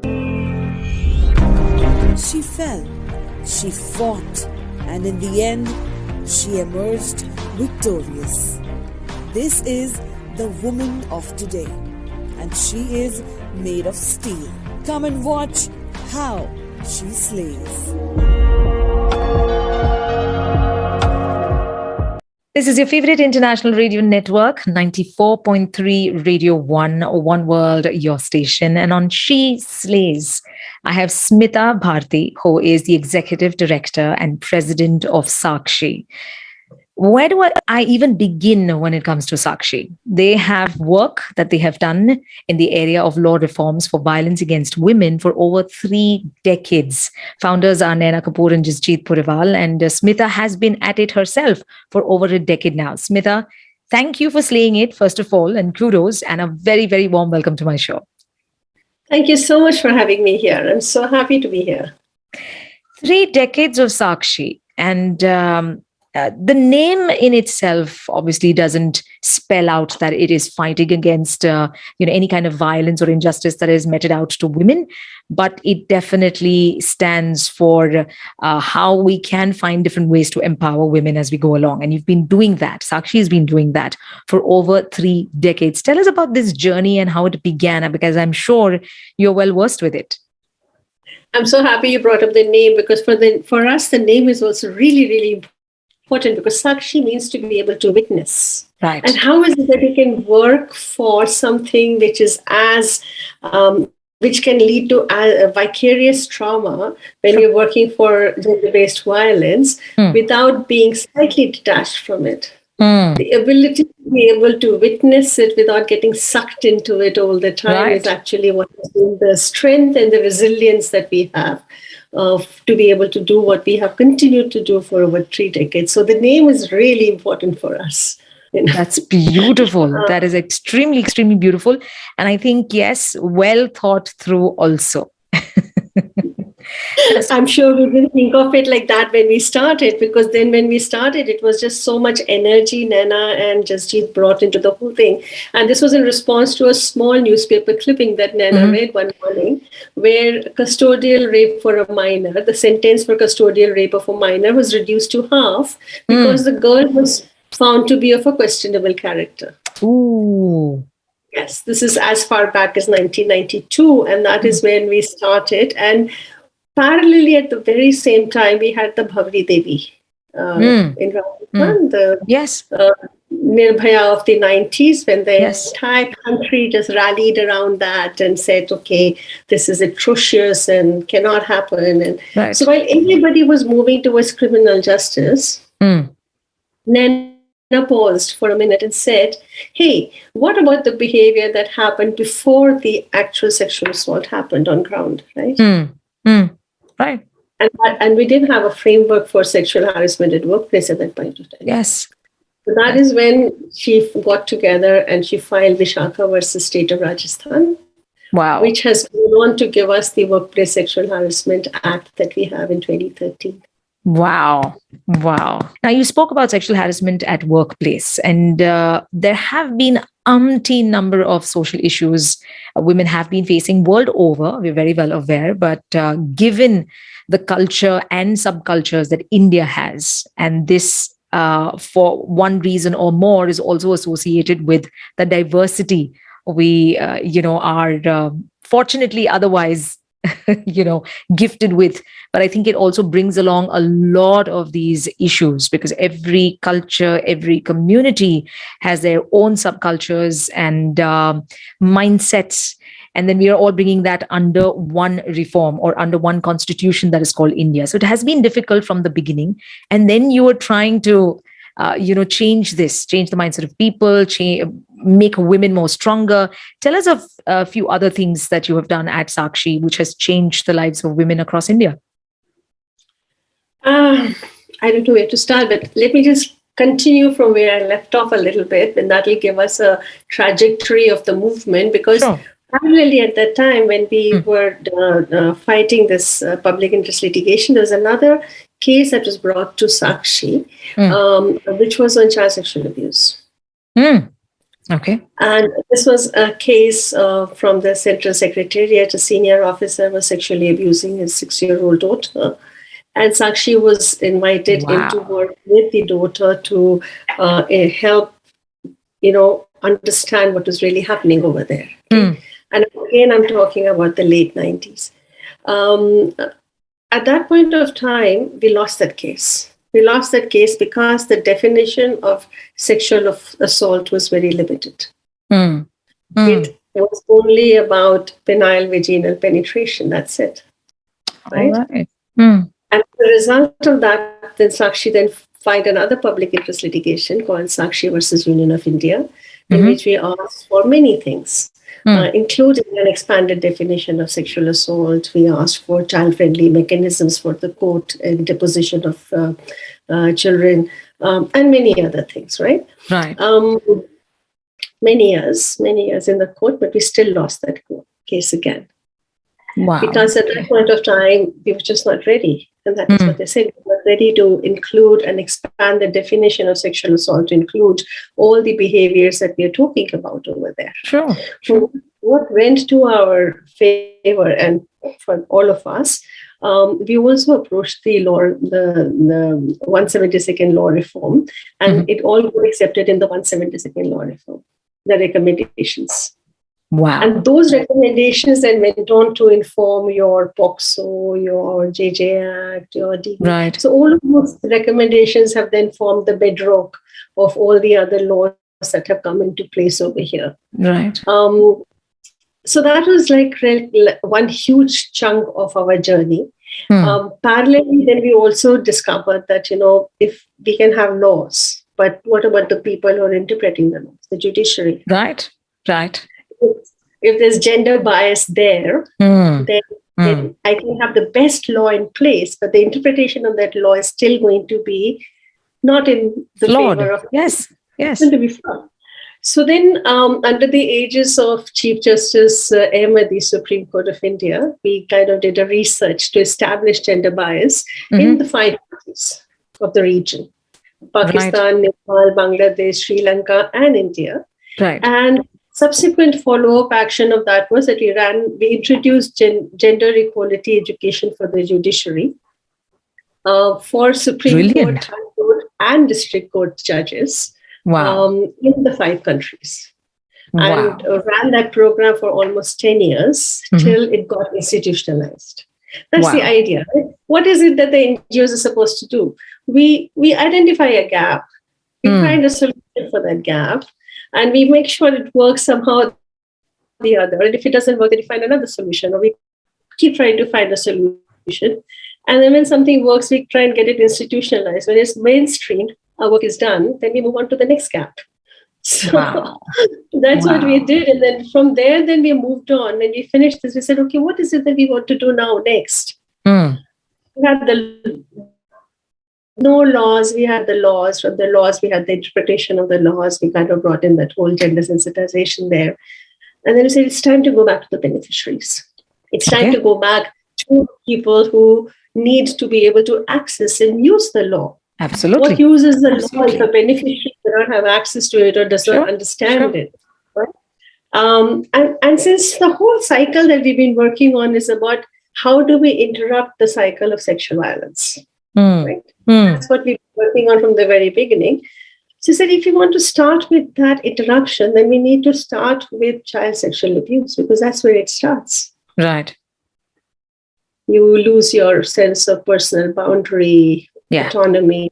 She fell, she fought, and in the end, she emerged victorious. This is the woman of today, and she is made of steel. Come and watch how she slays. This is your favorite international radio network, 94.3 Radio 1, One World, your station. And on She Slays, I have Smita Bharti, who is the Executive Director and President of Sakshi. Where do I even begin when it comes to Sakshi? They have work that they have done in the area of law reforms for violence against women for over 3 decades. Founders are Naina Kapoor and Jasjeet Puriwal, and Smita has been at it herself for over a decade now. Smita, thank you for slaying it, first of all, and kudos, and a very, very warm welcome to my show. Thank you so much for having me here. I'm so happy to be here. 3 decades of Sakshi, and the name in itself obviously doesn't spell out that it is fighting against any kind of violence or injustice that is meted out to women, but it definitely stands for how we can find different ways to empower women as we go along. And you've been doing that. Sakshi has been doing that for over 3 decades. Tell us about this journey and how it began, because I'm sure you're well versed with it. I'm so happy you brought up the name, because for us, the name is also really, really important, because Sakshi means to be able to witness. Right. And how is it that we can work for something which is which can lead to a vicarious trauma when you're working for gender-based violence without being slightly detached from it? The ability to be able to witness it without getting sucked into it all the time is actually what is the strength and the resilience that we have to be able to do what we have continued to do for over 3 decades. So the name is really important for us. That's beautiful. That is extremely, extremely beautiful. And I think, yes, well thought through also. I'm sure we didn't think of it like that when we started, because then when we started, it was just so much energy Naina and Jasjeet brought into the whole thing. And this was in response to a small newspaper clipping that Naina read one morning, where custodial rape for a minor, the sentence for custodial rape of a minor was reduced to half because the girl was found to be of a questionable character. Ooh. Yes, this is as far back as 1992, and that is when we started. And parallelly, at the very same time, we had the Bhavri Devi in Rajasthan, the Nirbhaya of the 90s, when the entire country just rallied around that and said, okay, this is atrocious and cannot happen. And so while everybody was moving towards criminal justice, Naina paused for a minute and said, hey, what about the behavior that happened before the actual sexual assault happened on ground, right? Right. And we didn't have a framework for sexual harassment at workplace at that point of time. Yes. So that is when she got together and she filed Vishakha versus State of Rajasthan. Wow. Which has gone on to give us the Workplace Sexual Harassment Act that we have in 2013. Wow. Now, you spoke about sexual harassment at workplace, and there have been umpteen number of social issues women have been facing world over. We're very well aware, but given the culture and subcultures that India has, and this for one reason or more is also associated with the diversity we are fortunately otherwise gifted with. But I think it also brings along a lot of these issues, because every culture, every community has their own subcultures and mindsets. And then we are all bringing that under one reform or under one constitution that is called India. So it has been difficult from the beginning. And then you were trying to, change the mindset of people, make women more stronger. Tell us of a few other things that you have done at Sakshi, which has changed the lives of women across India. I don't know where to start, but let me just continue from where I left off a little bit, and that will give us a trajectory of the movement, because parallelly at that time when we were fighting this public interest litigation, there was another case that was brought to Sakshi, which was on child sexual abuse. Okay. And this was a case from the Central Secretariat. A senior officer was sexually abusing his 6-year-old daughter. And Sakshi was invited in to Wow. work with the daughter to help, understand what was really happening over there. Okay? And again, I'm talking about the late 90s. At that point of time, we lost that case. We lost that case because the definition of sexual assault was very limited. It was only about penile vaginal penetration. That's it. Right? All right. And as a result of that, then Sakshi then filed another public interest litigation called Sakshi versus Union of India, in which we asked for many things, including an expanded definition of sexual assault. We asked for child-friendly mechanisms for the court and deposition of children, and many other things, right? Right. Many years in the court, but we still lost that case again. Wow. Because at that point of time, we were just not ready. And that is what they said. We were ready to include and expand the definition of sexual assault to include all the behaviors that we are talking about over there. Sure. So what went to our favor and for all of us, we also approached the law, the 172nd law reform, and it all got accepted in the 172nd law reform, the recommendations. Wow. And those recommendations then went on to inform your POSCO, your JJ Act, your DB. Right. So all of those recommendations have then formed the bedrock of all the other laws that have come into place over here. Right. So that was like one huge chunk of our journey. Parallelly, then we also discovered that, if we can have laws, but what about the people who are interpreting the laws, the judiciary? Right. Right. If there's gender bias there, then I can have the best law in place, but the interpretation of that law is still going to be not in the flawed. favor of yes. It's going to be flawed. So then, under the aegis of Chief Justice Ahmed, Supreme Court of India, we kind of did a research to establish gender bias in the 5 countries of the region: Pakistan, Nepal, Bangladesh, Sri Lanka, and India. Right. And subsequent follow-up action of that was that we introduced gender equality education for the judiciary, for Supreme Court, High Court, and District Court judges. Wow. In the 5 countries. And ran that program for almost 10 years till it got institutionalized. That's the idea. Right? What is it that the NGOs are supposed to do? We identify a gap, we find a solution for that gap, and we make sure it works somehow or the other. And if it doesn't work, then we find another solution, or we keep trying to find a solution. And then when something works, we try and get it institutionalized. When it's mainstreamed, our work is done, then we move on to the next gap. So that's what we did. And then from there, then we moved on. When we finished this, we said, okay, what is it that we want to do now next? We had no laws. We had the laws. From the laws, we had the interpretation of the laws. We kind of brought in that whole gender sensitization there. And then we said, it's time to go back to the beneficiaries. It's time to go back to people who need to be able to access and use the law. Absolutely. What uses the law if a beneficiary does not have access to it or does not understand it? Right? And since the whole cycle that we've been working on is about how do we interrupt the cycle of sexual violence? Right? That's what we've been working on from the very beginning. So I said, if you want to start with that interruption, then we need to start with child sexual abuse, because that's where it starts. Right. You lose your sense of personal boundary, autonomy.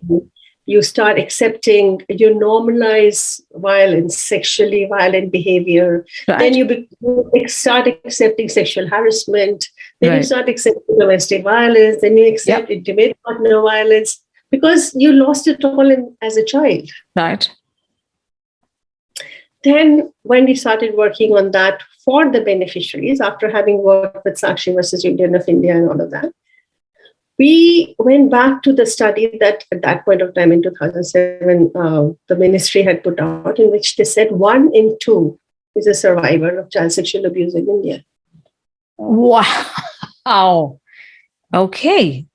You start accepting, you normalize violence, sexually violent behavior. Right. Then you start accepting sexual harassment. Then you start accepting domestic violence. Then you accept intimate partner violence, because you lost it all as a child. Right. Then when we started working on that for the beneficiaries, after having worked with Sakshi versus Union of India and all of that, we went back to the study that at that point of time in 2007, the ministry had put out, in which they said 1 in 2 is a survivor of child sexual abuse in India. Wow. Okay.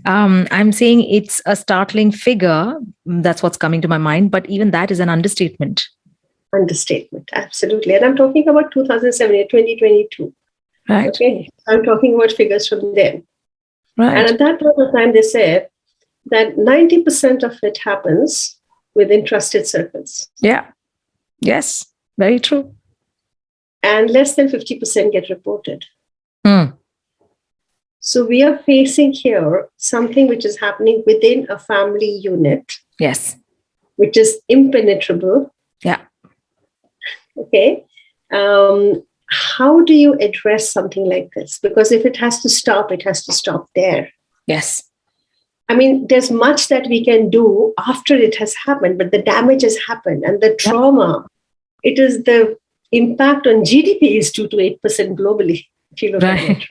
I'm saying it's a startling figure. That's what's coming to my mind. But even that is an understatement. Understatement, absolutely. And I'm talking about 2007, 2022. Right. Okay, I'm talking about figures from then. Right. And at that point of time, they said that 90% of it happens within trusted circles. Yeah. Yes. Very true. And less than 50% get reported. Mm. So we are facing here something which is happening within a family unit, Yes. which is impenetrable. Yeah. Okay. How do you address something like this? Because if it has to stop, it has to stop there. Yes. I mean, there's much that we can do after it has happened, but the damage has happened and the trauma, it is the impact on GDP is 2 to 8% globally, if you look at it,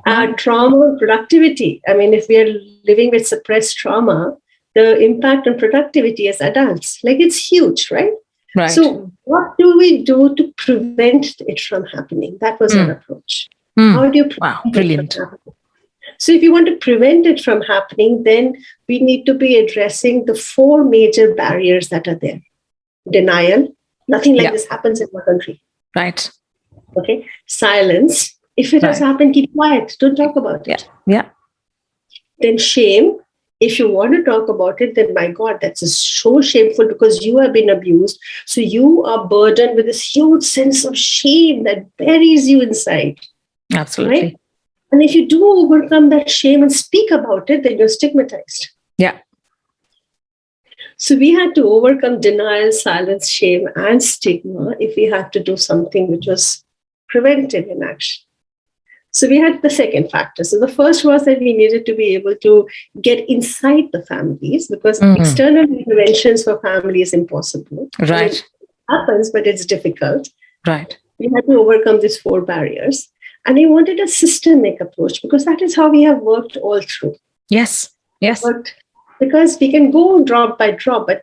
right? Trauma, productivity. I mean, if we are living with suppressed trauma, the impact on productivity as adults, like it's huge, right? Right. So what do we do to prevent it from happening? That was our approach. How do you prevent brilliant. it from happening? So if you want to prevent it from happening, then we need to be addressing the 4 major barriers that are there. Denial. Nothing like this happens in our country. Right. Okay. Silence. If it has happened, keep quiet. Don't talk about it. Yeah. Then shame. If you want to talk about it, then my God, that's so shameful because you have been abused. So you are burdened with this huge sense of shame that buries you inside. Absolutely. Right? And if you do overcome that shame and speak about it, then you're stigmatized. Yeah. So we had to overcome denial, silence, shame, and stigma if we had to do something which was preventive in action. So we had the second factor. So the first was that we needed to be able to get inside the families because external interventions for family is impossible. Right. I mean, it happens, but it's difficult. Right. We had to overcome these 4 barriers. And we wanted a systemic approach because that is how we have worked all through. Yes. Yes. But because we can go drop by drop, but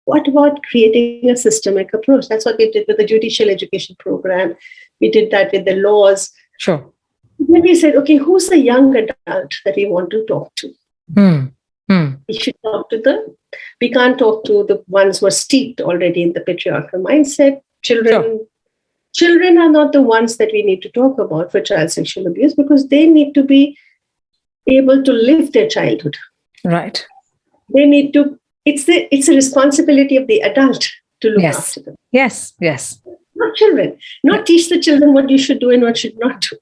what about creating a systemic approach? That's what we did with the judicial education program. We did that with the laws. Sure. Then we said, okay, who's the young adult that we want to talk to? We should talk to them. We can't talk to the ones who are steeped already in the patriarchal mindset. Children are not the ones that we need to talk about for child sexual abuse because they need to be able to live their childhood. Right. They need to, it's a responsibility of the adult to look after them. Yes. Yes. Not children. Not teach the children what you should do and what should not do.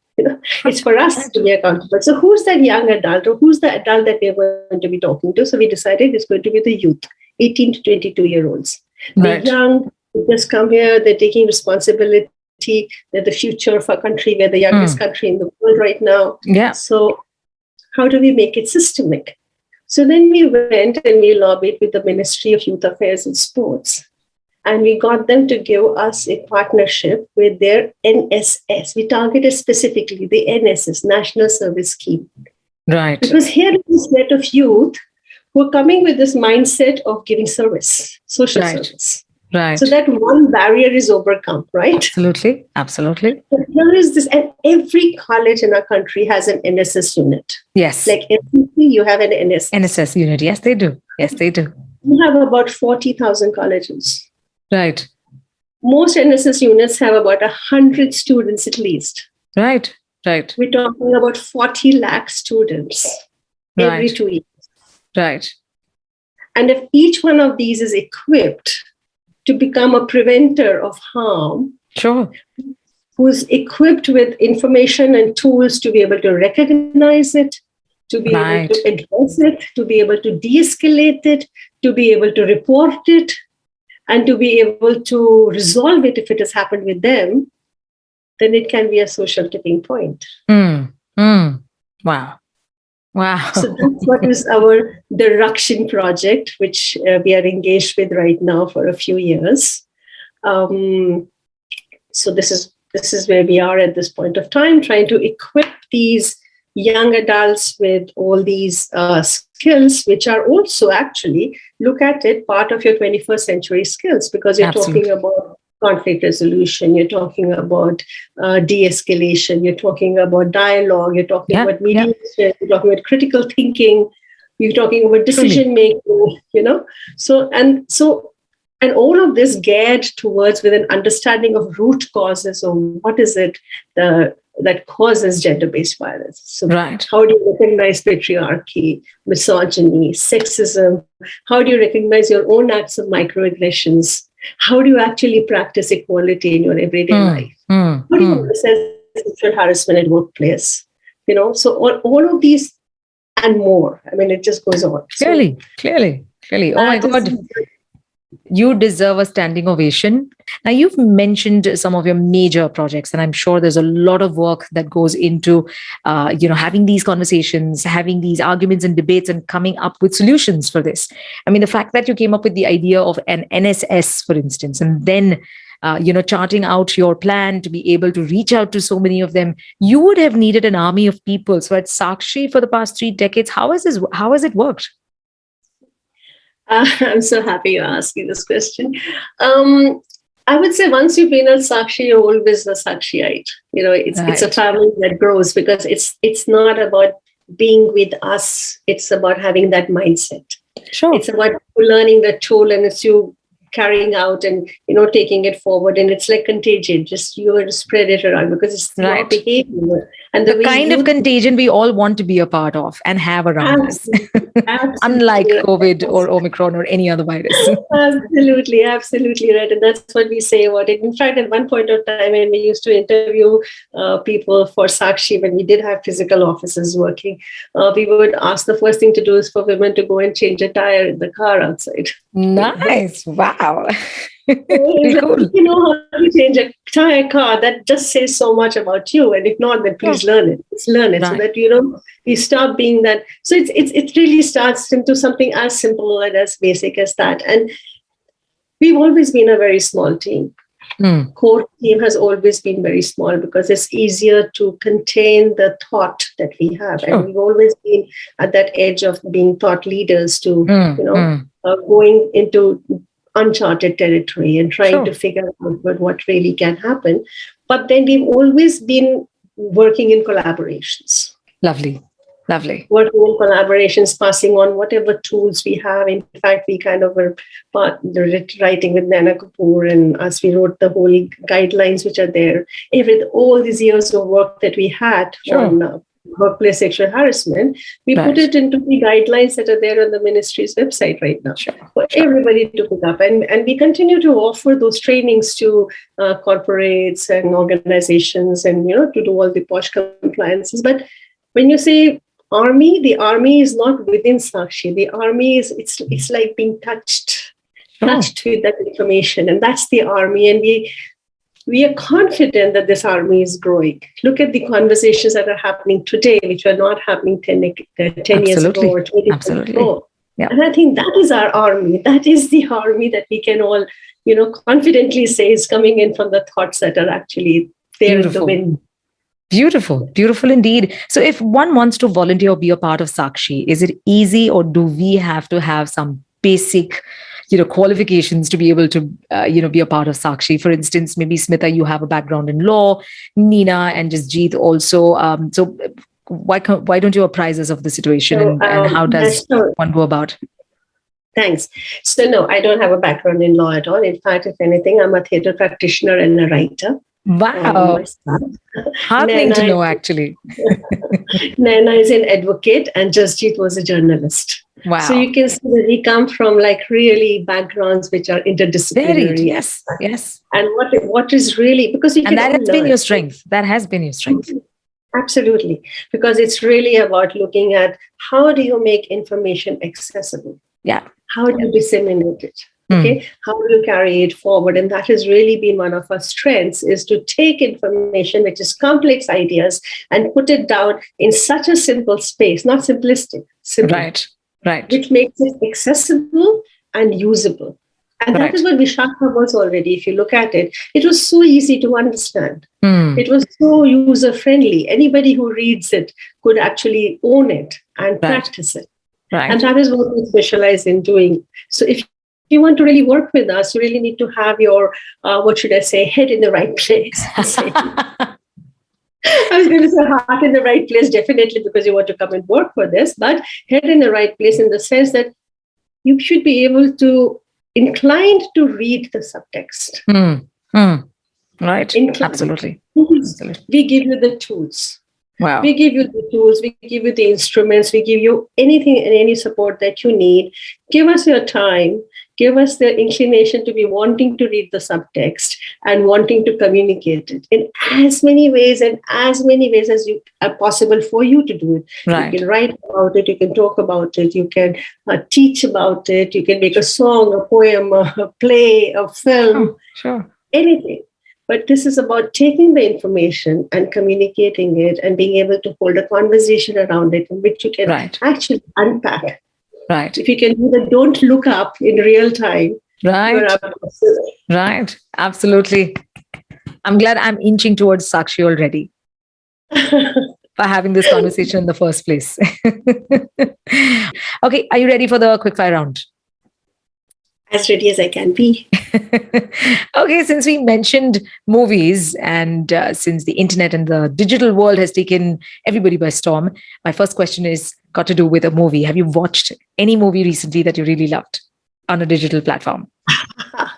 It's for us to be accountable. So who's that young adult or who's the adult that we're going to be talking to? So we decided it's going to be the youth, 18 to 22-year-olds. The young who just come here, they're taking responsibility. They're the future of our country. We're the youngest country in the world right now. Yeah. So how do we make it systemic? So then we went and we lobbied with the Ministry of Youth Affairs and Sports. And we got them to give us a partnership with their NSS. We targeted specifically the NSS, National Service Scheme. Right. Because here is this set of youth who are coming with this mindset of giving service, social service. Right. So that one barrier is overcome, right? Absolutely. Absolutely. But there is this, and every college in our country has an NSS unit. Yes. Like every you have an NSS. NSS unit. Yes, they do. Yes, they do. We have about 40,000 colleges. Right. Most NSS units have about 100 students at least. Right. Right. We're talking about 40 lakh students every 2 years. Right. And if each one of these is equipped to become a preventer of harm, sure, who's equipped with information and tools to be able to recognize it, to be able to address it, to be able to de-escalate it, to be able to report it, and to be able to resolve it if it has happened with them, then it can be a social tipping point. Wow. Wow. So that's what is our the Rakshin project, which we are engaged with right now for a few years. So this is where we are at this point of time, trying to equip these young adults with all these skills, which are also actually, look at it, part of your 21st century skills, because you're talking about conflict resolution, you're talking about de-escalation, you're talking about dialogue, you're talking about mediation, you're talking about critical thinking, you're talking about decision making, So And all of this geared towards with an understanding of root causes of what is it that causes gender-based violence. So Right. how do you recognize patriarchy, misogyny, sexism? How do you recognize your own acts of microaggressions? How do you actually practice equality in your everyday life? How do you assess sexual harassment at workplace? So all of these and more. I mean, it just goes on. Clearly. Oh my God. You deserve a standing ovation. Now, you've mentioned some of your major projects, and I'm sure there's a lot of work that goes into, having these conversations, having these arguments and debates, and coming up with solutions for this. I mean, the fact that you came up with the idea of an NSS, for instance, and then charting out your plan to be able to reach out to so many of them, you would have needed an army of people. So at Sakshi for the past 3 decades, how has it worked? I'm so happy you're asking this question. I would say once you've been at Sakshi, you're always a Sakshiite. It's a family that grows, because it's not about being with us. It's about having that mindset. Sure. It's about learning the tool, and it's you carrying out and taking it forward, and it's like contagion. Just you have to spread it around, because it's your behavior and the kind of contagion we all want to be a part of and have around us. Unlike COVID or Omicron or any other virus. Absolutely right, and that's what we say about it. In fact, at one point of time, when we used to interview people for Sakshi, when we did have physical offices working, we would ask, the first thing to do is for women to go and change a tire in the car outside. Nice. Wow. Cool. You know how to change a tire car, that just says so much about you. And if not, then please learn it. Let's learn it, right, so that we stop being that. So it really starts into something as simple and as basic as that. And we've always been a very small team. Core team has always been very small, because it's easier to contain the thought that we have. And we've always been at that edge of being thought leaders to, going into uncharted territory and trying to figure out what really can happen. But then we've always been working in collaborations. Lovely. Working in collaborations, passing on whatever tools we have. In fact, we kind of were writing with Nana Kapoor, and as we wrote the whole guidelines which are there. All these years of work that we had on workplace sexual harassment, we put it into the guidelines that are there on the ministry's website right now for everybody to pick up. And we continue to offer those trainings to corporates and organizations, and to do all the POSCO compliances. But when you say army, the army is not within Sakshi. The army is it's like being touched with that information, and that's the army. And we are confident that this army is growing. Look at the conversations that are happening today, which were not happening 10 years ago or 20 years ago. Yeah. And I think that is our army. That is the army that we can all, confidently say is coming in from the thoughts that are actually there in the wind. Beautiful indeed. So if one wants to volunteer or be a part of Sakshi, is it easy, or do we have to have some basic qualifications to be able to, be a part of Sakshi? For instance, maybe Smita, you have a background in law, Nina and just Jeet also. So why don't you apprise us of the situation, and how does one go about? Thanks. So no, I don't have a background in law at all. In fact, if anything, I'm a theatre practitioner and a writer. Wow. Heartening to know, actually. Naina is an advocate, and Jasjeet was a journalist. Wow. So you can see that we come from really backgrounds which are interdisciplinary. Yes. And what is really, because you can, and that has been your strength. That has been your strength. Absolutely. Because it's really about looking at how do you make information accessible? Yeah. How do you disseminate it? Okay, how do you carry it forward? And that has really been one of our strengths, is to take information, which is complex ideas, and put it down in such a simple space, not simplistic, simple. Right. Which makes it accessible and usable. And that is what Vishakha was already. If you look at it, it was so easy to understand. It was so user-friendly. Anybody who reads it could actually own it and practice it. Right. And that is what we specialize in doing. So if you want to really work with us, you really need to have your, head in the right place. I was going to say heart in the right place, definitely, because you want to come and work for this, but head in the right place in the sense that you should be able to inclined to read the subtext. Right. Inclined. Absolutely. We give you the tools. Wow. We give you the tools, we give you the instruments, we give you anything and any support that you need. Give us your time, give us the inclination to be wanting to read the subtext and wanting to communicate it in as many ways as you are possible for you to do it. Right. You can write about it, you can talk about it, you can teach about it, you can make a song, a poem, a play, a film, Sure. anything. But this is about taking the information and communicating it and being able to hold a conversation around it in which you can actually unpack. Right. If you can do the don't look up in real time, you're up to it. Right. Absolutely. I'm glad I'm inching towards Sakshi already by having this conversation in the first place. Okay. Are you ready for the quickfire round? As ready as I can be. Okay, since we mentioned movies and since the internet and the digital world has taken everybody by storm, my first question is got to do with a movie. Have you watched any movie recently that you really loved on a digital platform?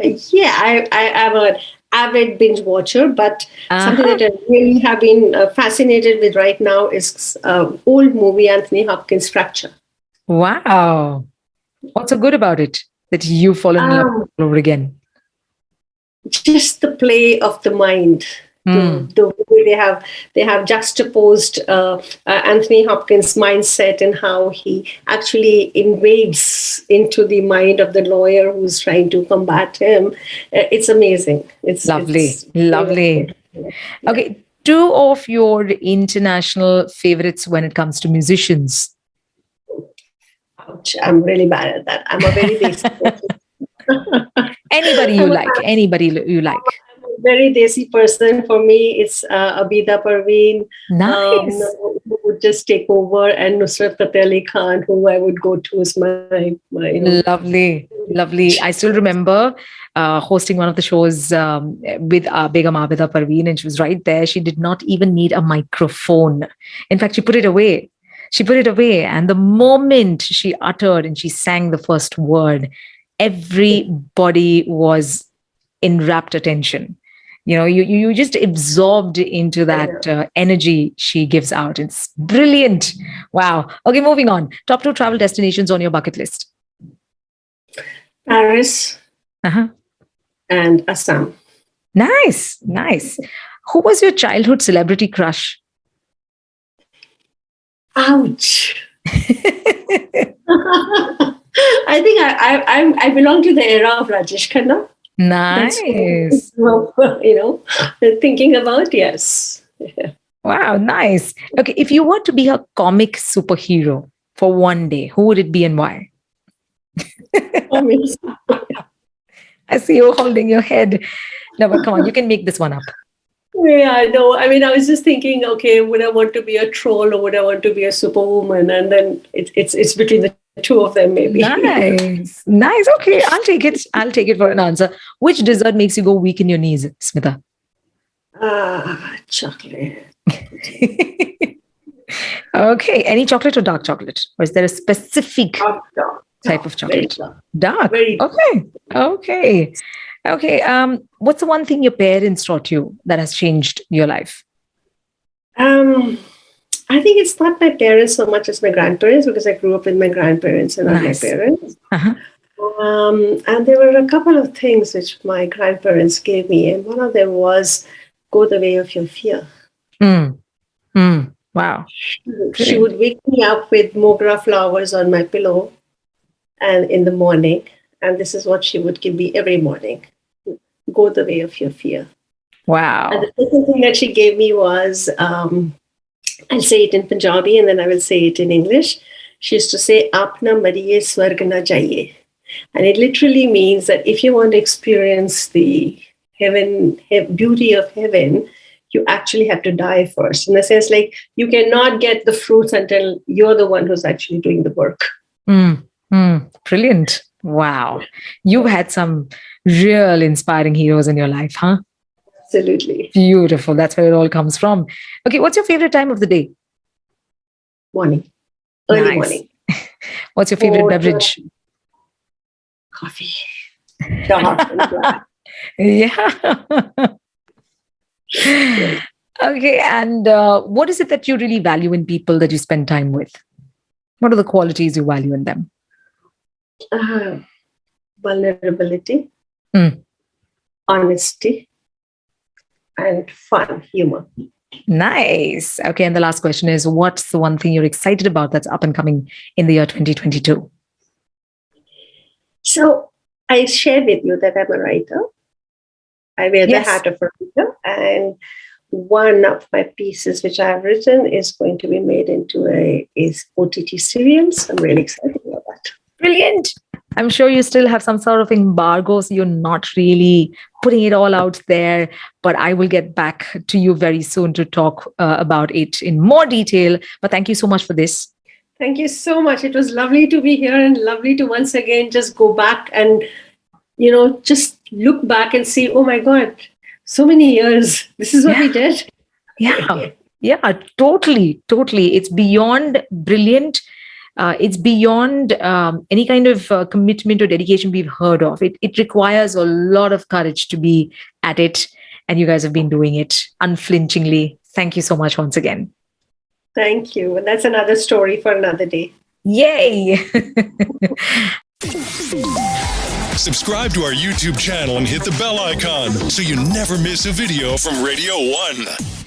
Yeah, I'm an avid binge watcher, but something that I really have been fascinated with right now is old movie Anthony Hopkins' Fracture. Wow. What's so good about it that you've fallen in love all over again? Just the play of the mind. The way they have juxtaposed Anthony Hopkins' mindset and how he actually invades into the mind of the lawyer who's trying to combat him. It's amazing. It's lovely. Okay, two of your international favorites when it comes to musicians. Ouch, I'm really bad at that. I'm a very basic person. Anybody you like. I'm a very desi person. For me, it's Abida Parveen. Nice. Who would just take over, and Nusrat Fateh Ali Khan, who I would go to as my Lovely. I still remember hosting one of the shows with Begum Abida Parveen, and she was right there. She did not even need a microphone. In fact, she put it away. And the moment she uttered and she sang the first word, everybody was in rapt attention. You just absorbed into that energy she gives out. It's brilliant. Wow. Okay, moving on. Top 2 travel destinations on your bucket list. Paris and Assam. Nice. Who was your childhood celebrity crush? Ouch. I think I belong to the era of Rajesh Khanna. Nice. Thinking about, yes. Wow, nice. Okay, if you were to be a comic superhero for one day, who would it be and why? I see you holding your head. No, but come on, you can make this one up. Yeah, I know. I mean, I was just thinking, okay, would I want to be a troll or would I want to be a superwoman? And then it's between the two of them, maybe. Nice. Okay, I'll take it for an answer. Which dessert makes you go weak in your knees, Smita? Chocolate. Okay, any chocolate or dark chocolate? Or is there a specific type of chocolate? Dark. Okay. What's the one thing your parents taught you that has changed your life? I think it's not my parents so much as my grandparents, because I grew up with my grandparents and not my parents. And there were a couple of things which my grandparents gave me, and one of them was go the way of your fear. Wow. She would wake me up with mogra flowers on my pillow and in the morning, and this is what she would give me every morning. Go the way of your fear. Wow. And the second thing that she gave me was, I'll say it in Punjabi and then I will say it in English. She used to say, Apna mariye swarg na jaiye. And it literally means that if you want to experience the beauty of heaven, you actually have to die first. In the sense, like, you cannot get the fruits until you're the one who's actually doing the work. Brilliant. Wow. You've had some real inspiring heroes in your life, huh? Absolutely. Beautiful. That's where it all comes from. Okay, what's your favorite time of the day? Morning. Early morning. What's your favorite beverage? Coffee. dark and black. Yeah. Yes. Okay. And what is it that you really value in people that you spend time with? What are the qualities you value in them? Vulnerability, Mm. honesty, and fun, humor. Nice. Okay. And the last question is, what's the one thing you're excited about that's up and coming in the year 2022? So I shared with you that I'm a writer. I wear the Yes. hat of a writer, and one of my pieces which I have written is going to be made into a OTT serial. So I'm really excited about that. Brilliant. I'm sure you still have some sort of embargo, so you're not really putting it all out there. But I will get back to you very soon to talk about it in more detail. But thank you so much for this. Thank you so much. It was lovely to be here and lovely to once again just go back and, just look back and see, oh my God, so many years. This is what we did. Yeah. Yeah, totally. Totally. It's beyond brilliant. It's beyond any kind of commitment or dedication we've heard of. It requires a lot of courage to be at it. And you guys have been doing it unflinchingly. Thank you so much once again. Thank you. And that's another story for another day. Yay! Subscribe to our YouTube channel and hit the bell icon so you never miss a video from Radio 1.